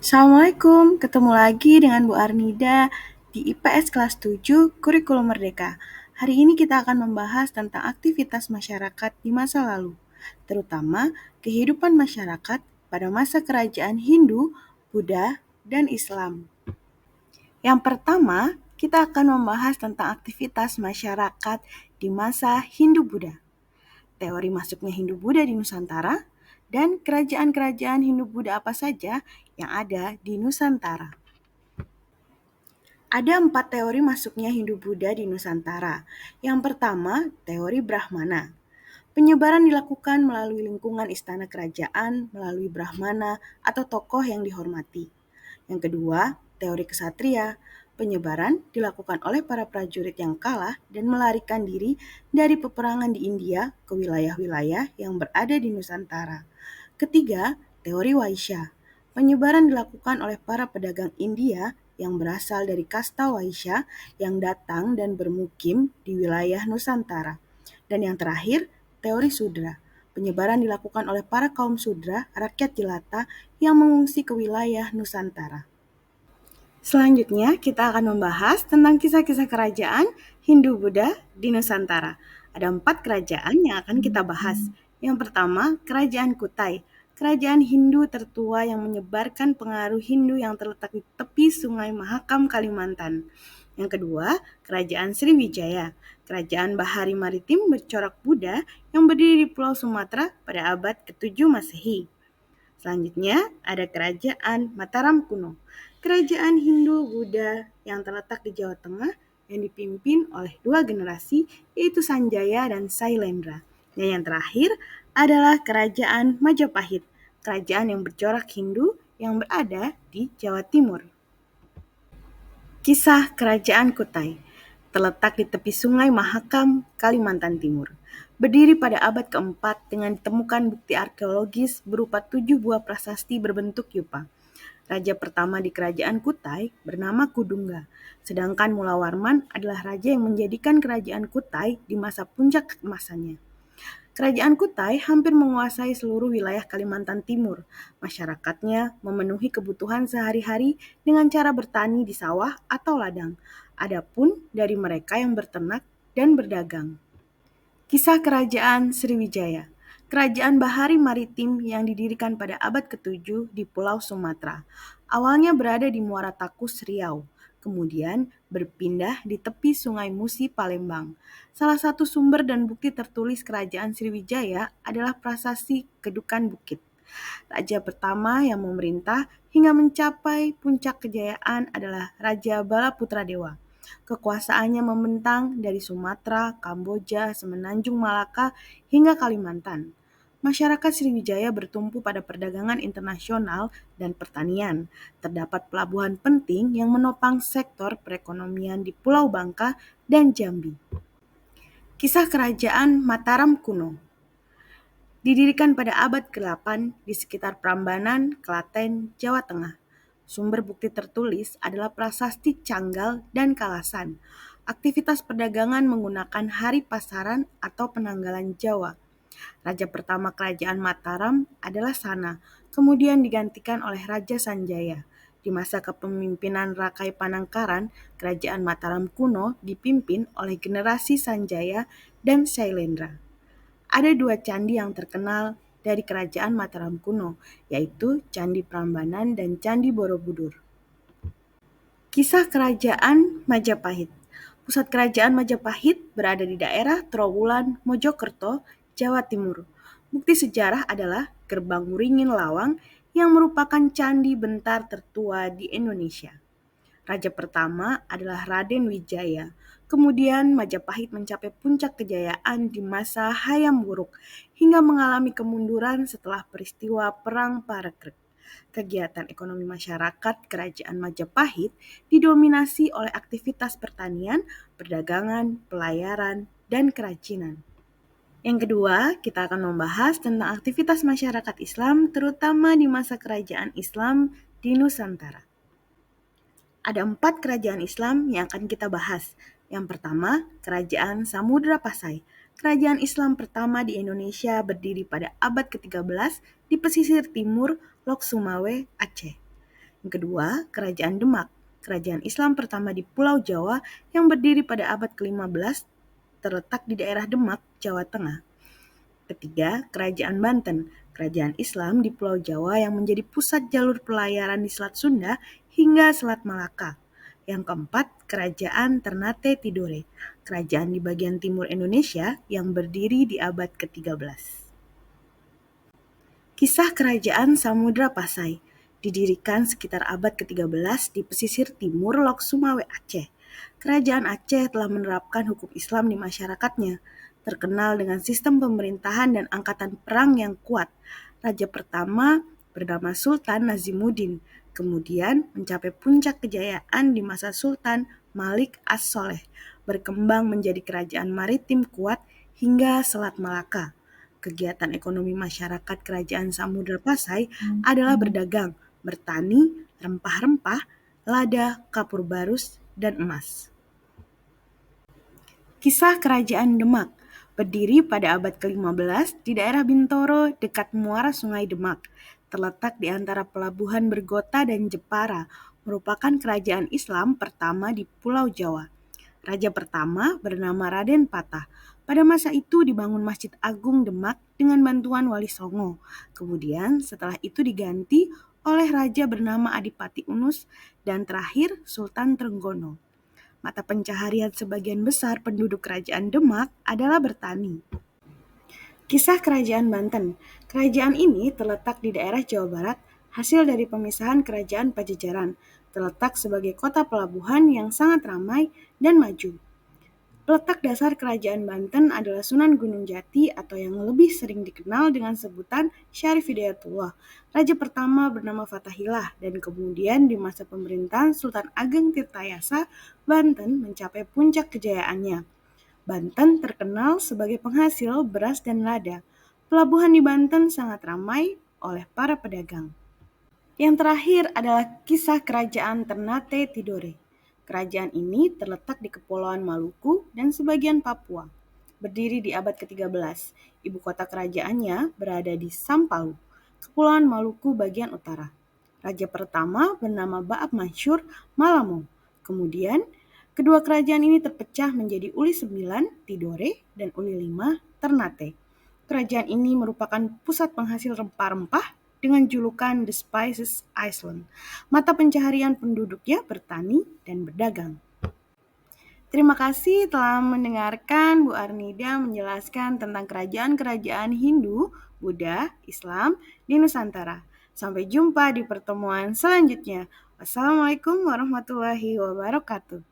Assalamualaikum, ketemu lagi dengan Bu Arnida di IPS kelas 7 Kurikulum Merdeka. Hari ini kita akan membahas tentang aktivitas masyarakat di masa lalu, terutama kehidupan masyarakat pada masa kerajaan Hindu, Buddha, dan Islam. Yang pertama, kita akan membahas tentang aktivitas masyarakat di masa Hindu-Buddha, teori masuknya Hindu-Buddha di Nusantara, dan kerajaan-kerajaan Hindu-Buddha apa saja yang ada di Nusantara. Ada 4 teori masuknya Hindu-Buddha di Nusantara. Yang pertama, teori Brahmana. Penyebaran dilakukan melalui lingkungan istana kerajaan, melalui Brahmana atau tokoh yang dihormati. Yang kedua, teori Ksatria. Penyebaran dilakukan oleh para prajurit yang kalah dan melarikan diri dari peperangan di India ke wilayah-wilayah yang berada di Nusantara. Ketiga, teori Waisya. Penyebaran dilakukan oleh para pedagang India yang berasal dari kasta Waisya yang datang dan bermukim di wilayah Nusantara. Dan yang terakhir, teori Sudra. Penyebaran dilakukan oleh para kaum Sudra, rakyat jelata yang mengungsi ke wilayah Nusantara. Selanjutnya, kita akan membahas tentang kisah-kisah kerajaan Hindu-Buddha di Nusantara. Ada 4 kerajaan yang akan kita bahas. Yang pertama, Kerajaan Kutai. Kerajaan Hindu tertua yang menyebarkan pengaruh Hindu yang terletak di tepi Sungai Mahakam, Kalimantan. Yang kedua, Kerajaan Sriwijaya. Kerajaan bahari maritim bercorak Buddha yang berdiri di Pulau Sumatera pada abad ke-7 Masehi. Selanjutnya, ada Kerajaan Mataram kuno. Kerajaan Hindu-Buddha yang terletak di Jawa Tengah yang dipimpin oleh 2 generasi, yaitu Sanjaya dan Sailendra. Dan yang terakhir adalah Kerajaan Majapahit, kerajaan yang bercorak Hindu yang berada di Jawa Timur. Kisah Kerajaan Kutai terletak di tepi Sungai Mahakam, Kalimantan Timur. Berdiri pada abad keempat dengan ditemukan bukti arkeologis berupa 7 buah prasasti berbentuk yupa. Raja pertama di Kerajaan Kutai bernama Kudungga, sedangkan Mula Warman adalah raja yang menjadikan Kerajaan Kutai di masa puncak keemasannya. Kerajaan Kutai hampir menguasai seluruh wilayah Kalimantan Timur. Masyarakatnya memenuhi kebutuhan sehari-hari dengan cara bertani di sawah atau ladang. Adapun dari mereka yang berternak dan berdagang. Kisah Kerajaan Sriwijaya. Kerajaan bahari maritim yang didirikan pada abad ke-7 di Pulau Sumatera. Awalnya berada di Muara Takus, Riau, kemudian berpindah di tepi Sungai Musi, Palembang. Salah satu sumber dan bukti tertulis Kerajaan Sriwijaya adalah prasasti Kedukan Bukit. Raja pertama yang memerintah hingga mencapai puncak kejayaan adalah Raja Balaputra Dewa. Kekuasaannya membentang dari Sumatera, Kamboja, Semenanjung Malaka, hingga Kalimantan. Masyarakat Sriwijaya bertumpu pada perdagangan internasional dan pertanian. Terdapat pelabuhan penting yang menopang sektor perekonomian di Pulau Bangka dan Jambi. Kisah Kerajaan Mataram kuno. Didirikan pada abad ke-8 di sekitar Prambanan, Klaten, Jawa Tengah. Sumber bukti tertulis adalah prasasti Canggal dan Kalasan. Aktivitas perdagangan menggunakan hari pasaran atau penanggalan Jawa. Raja pertama Kerajaan Mataram adalah Sana, kemudian digantikan oleh Raja Sanjaya. Di masa kepemimpinan Rakai Panangkaran, Kerajaan Mataram kuno dipimpin oleh generasi Sanjaya dan Sailendra. Ada 2 candi yang terkenal dari Kerajaan Mataram kuno, yaitu Candi Prambanan dan Candi Borobudur. Kisah Kerajaan Majapahit. Pusat Kerajaan Majapahit berada di daerah Trowulan, Mojokerto, Jawa Timur. Bukti sejarah adalah Gerbang Muringin Lawang yang merupakan candi bentar tertua di Indonesia. Raja pertama adalah Raden Wijaya. Kemudian Majapahit mencapai puncak kejayaan di masa Hayam Wuruk hingga mengalami kemunduran setelah peristiwa Perang Parekrek. Kegiatan ekonomi masyarakat Kerajaan Majapahit didominasi oleh aktivitas pertanian, perdagangan, pelayaran, dan kerajinan. Yang kedua, kita akan membahas tentang aktivitas masyarakat Islam terutama di masa kerajaan Islam di Nusantara. Ada 4 kerajaan Islam yang akan kita bahas. Yang pertama, Kerajaan Samudra Pasai. Kerajaan Islam pertama di Indonesia berdiri pada abad ke-13 di pesisir timur Lok Sumawe, Aceh. Yang kedua, Kerajaan Demak, kerajaan Islam pertama di Pulau Jawa yang berdiri pada abad ke-15, terletak di daerah Demak, Jawa Tengah. Ketiga, Kerajaan Banten, kerajaan Islam di Pulau Jawa yang menjadi pusat jalur pelayaran di Selat Sunda hingga Selat Malaka. Yang keempat, Kerajaan Ternate Tidore, kerajaan di bagian timur Indonesia yang berdiri di abad ke-13. Kisah Kerajaan Samudra Pasai didirikan sekitar abad ke-13 di pesisir timur Lok Sumawe, Aceh. Kerajaan Aceh telah menerapkan hukum Islam di masyarakatnya, terkenal dengan sistem pemerintahan dan angkatan perang yang kuat. Raja pertama bernama Sultan Nazimuddin, kemudian mencapai puncak kejayaan di masa Sultan Malik As-Soleh, berkembang menjadi kerajaan maritim kuat hingga Selat Malaka. Kegiatan ekonomi masyarakat Kerajaan Samudra Pasai adalah berdagang, bertani, rempah-rempah, lada, kapur barus, dan emas. Kisah Kerajaan Demak berdiri pada abad ke-15 di daerah Bintoro dekat muara Sungai Demak, terletak di antara pelabuhan Bergota dan Jepara, merupakan kerajaan Islam pertama di Pulau Jawa. Raja pertama bernama Raden Patah. Pada masa itu dibangun Masjid Agung Demak dengan bantuan Wali Songo. Kemudian setelah itu diganti oleh raja bernama Adipati Unus dan terakhir Sultan Trenggono. Mata pencaharian sebagian besar penduduk kerajaan Demak adalah bertani. Kisah Kerajaan Banten. Kerajaan ini terletak di daerah Jawa Barat, hasil dari pemisahan Kerajaan Pajajaran, terletak sebagai kota pelabuhan yang sangat ramai dan maju. Letak dasar Kerajaan Banten adalah Sunan Gunung Jati atau yang lebih sering dikenal dengan sebutan Syarif Hidayatullah. Raja pertama bernama Fatahillah dan kemudian di masa pemerintahan Sultan Ageng Tirtayasa, Banten mencapai puncak kejayaannya. Banten terkenal sebagai penghasil beras dan lada. Pelabuhan di Banten sangat ramai oleh para pedagang. Yang terakhir adalah kisah Kerajaan Ternate Tidore. Kerajaan ini terletak di Kepulauan Maluku dan sebagian Papua. Berdiri di abad ke-13, ibu kota kerajaannya berada di Sampalu, Kepulauan Maluku bagian utara. Raja pertama bernama Baab Mansur Malamo. Kemudian, kedua kerajaan ini terpecah menjadi Uli 9 Tidore dan Uli 5 Ternate. Kerajaan ini merupakan pusat penghasil rempah-rempah dengan julukan The Spices Island. Mata pencaharian penduduknya bertani dan berdagang. Terima kasih telah mendengarkan Bu Arnida menjelaskan tentang kerajaan-kerajaan Hindu, Buddha, Islam di Nusantara. Sampai jumpa di pertemuan selanjutnya. Wassalamualaikum warahmatullahi wabarakatuh.